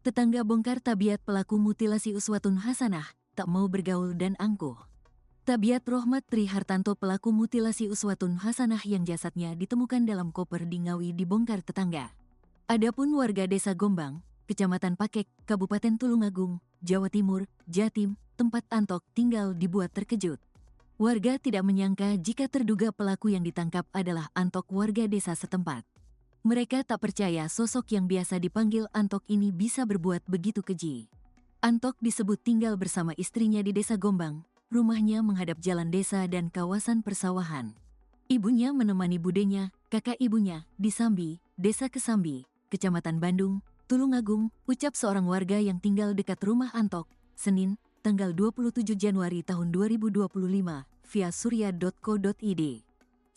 Tetangga bongkar tabiat pelaku mutilasi Uswatun Hasanah, tak mau bergaul dan angkuh. Tabiat Rohmat Tri Hartanto pelaku mutilasi Uswatun Hasanah yang jasadnya ditemukan dalam koper di Ngawi dibongkar tetangga. Adapun warga Desa Gombang, Kecamatan Pakek, Kabupaten Tulungagung, Jawa Timur, Jatim, tempat Antok tinggal dibuat terkejut. Warga tidak menyangka jika terduga pelaku yang ditangkap adalah Antok warga desa setempat. Mereka tak percaya sosok yang biasa dipanggil Antok ini bisa berbuat begitu keji. Antok disebut tinggal bersama istrinya di Desa Gombang, rumahnya menghadap jalan desa dan kawasan persawahan. Ibunya menemani budenya, kakak ibunya, di Sambi, Desa Kesambi, Kecamatan Bandung, Tulungagung, ucap seorang warga yang tinggal dekat rumah Antok, Senin, tanggal 27 Januari tahun 2025, via surya.co.id.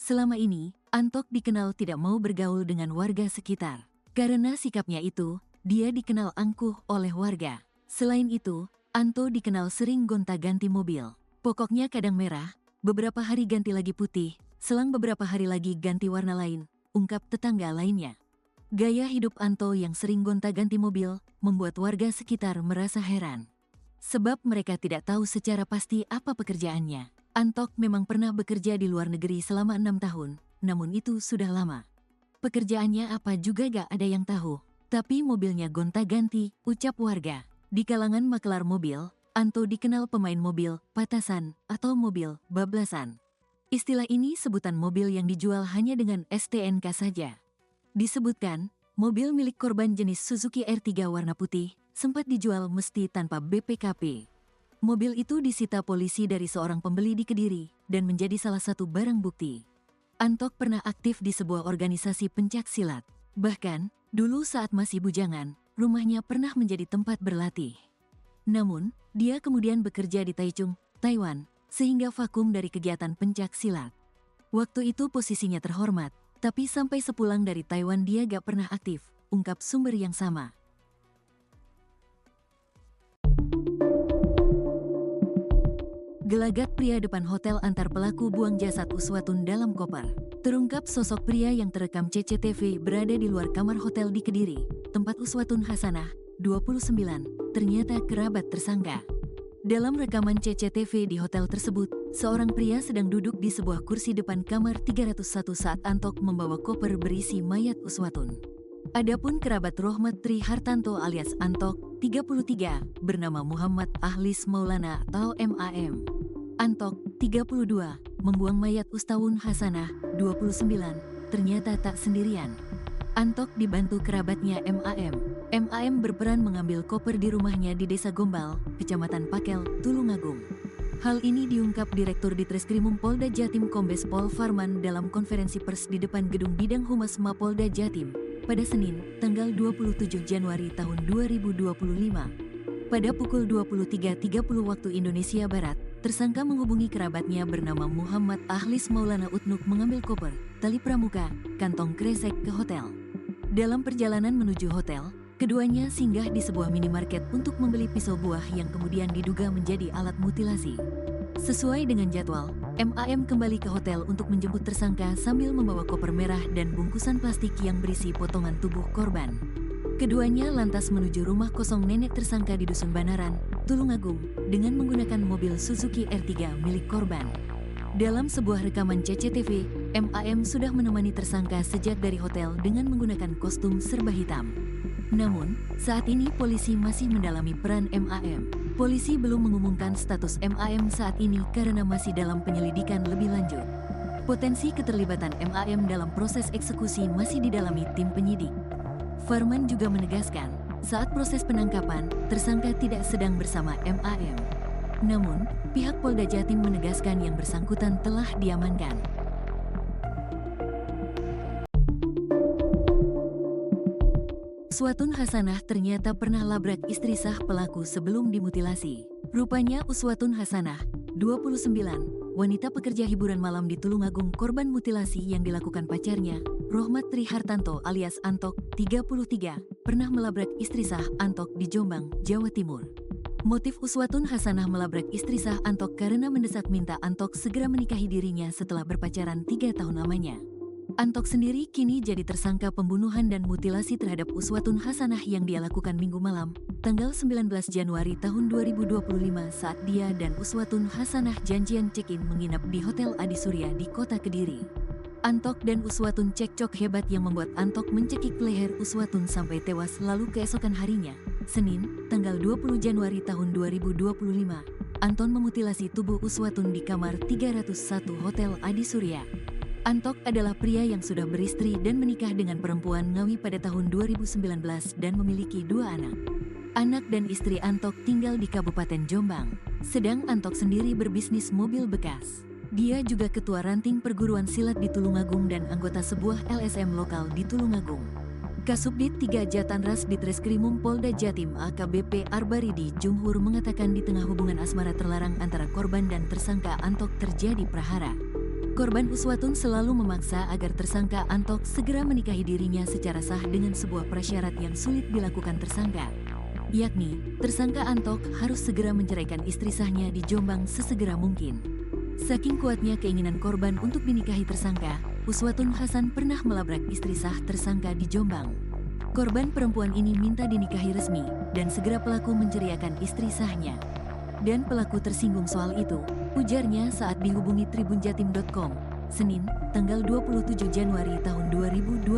Selama ini, Antok dikenal tidak mau bergaul dengan warga sekitar. Karena sikapnya itu, dia dikenal angkuh oleh warga. Selain itu, Anto dikenal sering gonta-ganti mobil. Pokoknya kadang merah, beberapa hari ganti lagi putih, selang beberapa hari lagi ganti warna lain, ungkap tetangga lainnya. Gaya hidup Anto yang sering gonta-ganti mobil, membuat warga sekitar merasa heran. Sebab mereka tidak tahu secara pasti apa pekerjaannya. Antok memang pernah bekerja di luar negeri selama 6 tahun, namun itu sudah lama. Pekerjaannya apa juga gak ada yang tahu, tapi mobilnya gonta-ganti, ucap warga. Di kalangan makelar mobil, Anto dikenal pemain mobil patasan atau mobil bablasan. Istilah ini sebutan mobil yang dijual hanya dengan STNK saja. Disebutkan, mobil milik korban jenis Suzuki R3 warna putih sempat dijual mesti tanpa BPKB. Mobil itu disita polisi dari seorang pembeli di Kediri dan menjadi salah satu barang bukti. Antok pernah aktif di sebuah organisasi pencak silat. Bahkan, dulu saat masih bujangan, rumahnya pernah menjadi tempat berlatih. Namun, dia kemudian bekerja di Taichung, Taiwan, sehingga vakum dari kegiatan pencak silat. Waktu itu posisinya terhormat, tapi sampai sepulang dari Taiwan dia gak pernah aktif, ungkap sumber yang sama. Gelagat pria depan hotel antar pelaku buang jasad Uswatun dalam koper. Terungkap sosok pria yang terekam CCTV berada di luar kamar hotel di Kediri, tempat Uswatun Hasanah, 29, ternyata kerabat tersangka. Dalam rekaman CCTV di hotel tersebut, seorang pria sedang duduk di sebuah kursi depan kamar 301 saat Antok membawa koper berisi mayat Uswatun. Adapun kerabat Rohmat Tri Hartanto alias Antok, 33, bernama Muhammad Ahlis Maulana atau MAM. Antok, 32, membuang mayat Ustawun Hasanah, 29, ternyata tak sendirian. Antok dibantu kerabatnya MAM. MAM berperan mengambil koper di rumahnya di Desa Gombal, Kecamatan Pakel, Tulungagung. Hal ini diungkap Direktur Ditreskrimum Polda Jatim Kombes Pol Farman dalam konferensi pers di depan Gedung Bidang Humas Mapolda Jatim pada Senin, tanggal 27 Januari tahun 2025. Pada pukul 23.30 waktu Indonesia Barat, tersangka menghubungi kerabatnya bernama Muhammad Ahlis Maulana Utnuk mengambil koper, tali pramuka, kantong kresek ke hotel. Dalam perjalanan menuju hotel, keduanya singgah di sebuah minimarket untuk membeli pisau buah yang kemudian diduga menjadi alat mutilasi. Sesuai dengan jadwal, MAM kembali ke hotel untuk menjemput tersangka sambil membawa koper merah dan bungkusan plastik yang berisi potongan tubuh korban. Keduanya lantas menuju rumah kosong nenek tersangka di Dusun Banaran, Tulungagung, dengan menggunakan mobil Suzuki R3 milik korban. Dalam sebuah rekaman CCTV, MAM sudah menemani tersangka sejak dari hotel dengan menggunakan kostum serba hitam. Namun, saat ini polisi masih mendalami peran MAM. Polisi belum mengumumkan status MAM saat ini karena masih dalam penyelidikan lebih lanjut. Potensi keterlibatan MAM dalam proses eksekusi masih didalami tim penyidik. Farman juga menegaskan, saat proses penangkapan, tersangka tidak sedang bersama MAM. Namun, pihak Polda Jatim menegaskan yang bersangkutan telah diamankan. Uswatun Hasanah ternyata pernah labrak istri sah pelaku sebelum dimutilasi. Rupanya Uswatun Hasanah, 29, wanita pekerja hiburan malam di Tulungagung korban mutilasi yang dilakukan pacarnya, Rohmat Tri Hartanto alias Antok, 33, pernah melabrak istri sah Antok di Jombang, Jawa Timur. Motif Uswatun Hasanah melabrak istri sah Antok karena mendesak minta Antok segera menikahi dirinya setelah berpacaran 3 tahun lamanya. Antok sendiri kini jadi tersangka pembunuhan dan mutilasi terhadap Uswatun Hasanah yang dia lakukan Minggu malam, tanggal 19 Januari tahun 2025 saat dia dan Uswatun Hasanah janjian check-in menginap di Hotel Adi Surya di Kota Kediri. Antok dan Uswatun cekcok hebat yang membuat Antok mencekik leher Uswatun sampai tewas lalu keesokan harinya, Senin, tanggal 20 Januari tahun 2025, Anton memutilasi tubuh Uswatun di kamar 301 Hotel Adi Surya. Antok adalah pria yang sudah beristri dan menikah dengan perempuan Ngawi pada tahun 2019 dan memiliki 2 anak. Anak dan istri Antok tinggal di Kabupaten Jombang, sedang Antok sendiri berbisnis mobil bekas. Dia juga ketua ranting perguruan silat di Tulungagung dan anggota sebuah LSM lokal di Tulungagung. Kasubdit 3 Jatanras Ditreskrimum Polda Jatim AKBP Arbaridi Jumhur mengatakan di tengah hubungan asmara terlarang antara korban dan tersangka Antok terjadi prahara. Korban Uswatun selalu memaksa agar tersangka Antok segera menikahi dirinya secara sah dengan sebuah prasyarat yang sulit dilakukan tersangka. Yakni, tersangka Antok harus segera menceraikan istri sahnya di Jombang sesegera mungkin. Saking kuatnya keinginan korban untuk dinikahi tersangka, Uswatun Hasan pernah melabrak istri sah tersangka di Jombang. Korban perempuan ini minta dinikahi resmi dan segera pelaku menceriakan istri sahnya. Dan pelaku tersinggung soal itu, ujarnya saat dihubungi tribunjatim.com, Senin, tanggal 27 Januari tahun 2025.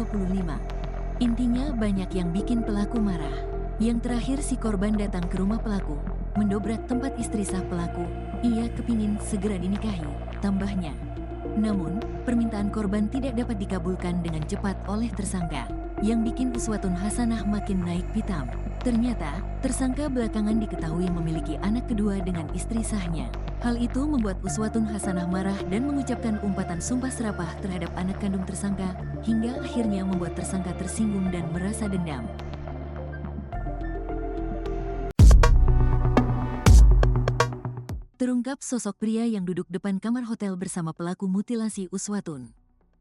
Intinya banyak yang bikin pelaku marah. Yang terakhir si korban datang ke rumah pelaku, mendobrak tempat istri sah pelaku, ia kepingin segera dinikahi, tambahnya. Namun, permintaan korban tidak dapat dikabulkan dengan cepat oleh tersangka, yang bikin Uswatun Hasanah makin naik pitam. Ternyata, tersangka belakangan diketahui memiliki anak kedua dengan istri sahnya. Hal itu membuat Uswatun Hasanah marah dan mengucapkan umpatan sumpah serapah terhadap anak kandung tersangka, hingga akhirnya membuat tersangka tersinggung dan merasa dendam. Terungkap sosok pria yang duduk depan kamar hotel bersama pelaku mutilasi Uswatun.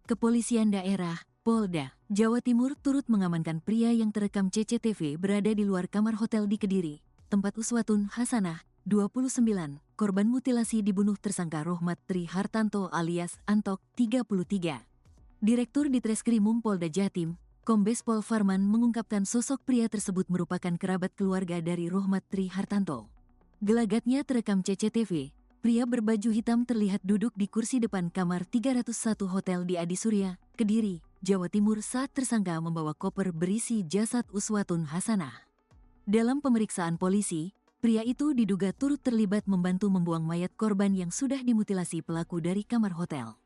Kepolisian daerah, Polda, Jawa Timur turut mengamankan pria yang terekam CCTV berada di luar kamar hotel di Kediri, tempat Uswatun Hasanah, 29, korban mutilasi dibunuh tersangka Rohmat Tri Hartanto alias Antok, 33. Direktur Ditreskrimum Polda Jatim, Kombes Pol Farman mengungkapkan sosok pria tersebut merupakan kerabat keluarga dari Rohmat Tri Hartanto. Gelagatnya terekam CCTV, pria berbaju hitam terlihat duduk di kursi depan kamar 301 Hotel di Adi Surya, Kediri, Jawa Timur saat tersangka membawa koper berisi jasad Uswatun Hasanah. Dalam pemeriksaan polisi, pria itu diduga turut terlibat membantu membuang mayat korban yang sudah dimutilasi pelaku dari kamar hotel.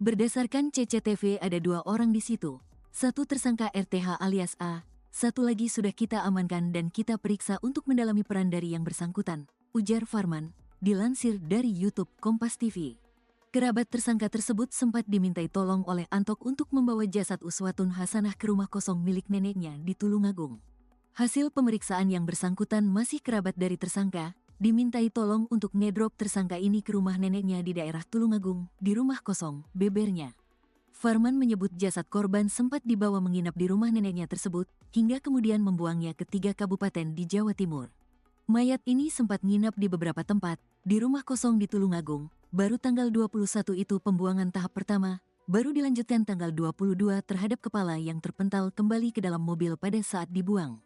Berdasarkan CCTV ada 2 orang di situ, satu tersangka RTH alias A, satu lagi sudah kita amankan dan kita periksa untuk mendalami peran dari yang bersangkutan, ujar Farman, dilansir dari YouTube Kompas TV. Kerabat tersangka tersebut sempat dimintai tolong oleh Antok untuk membawa jasad Uswatun Hasanah ke rumah kosong milik neneknya di Tulungagung. Hasil pemeriksaan yang bersangkutan masih kerabat dari tersangka, dimintai tolong untuk ngedrop tersangka ini ke rumah neneknya di daerah Tulungagung, di rumah kosong, bebernya. Farman menyebut jasad korban sempat dibawa menginap di rumah neneknya tersebut, hingga kemudian membuangnya ke 3 kabupaten di Jawa Timur. Mayat ini sempat nginap di beberapa tempat, di rumah kosong di Tulungagung. Baru tanggal 21 itu pembuangan tahap pertama, baru dilanjutkan tanggal 22 terhadap kepala yang terpental kembali ke dalam mobil pada saat dibuang.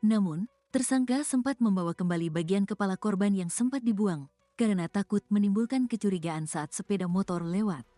Namun, tersangka sempat membawa kembali bagian kepala korban yang sempat dibuang, karena takut menimbulkan kecurigaan saat sepeda motor lewat.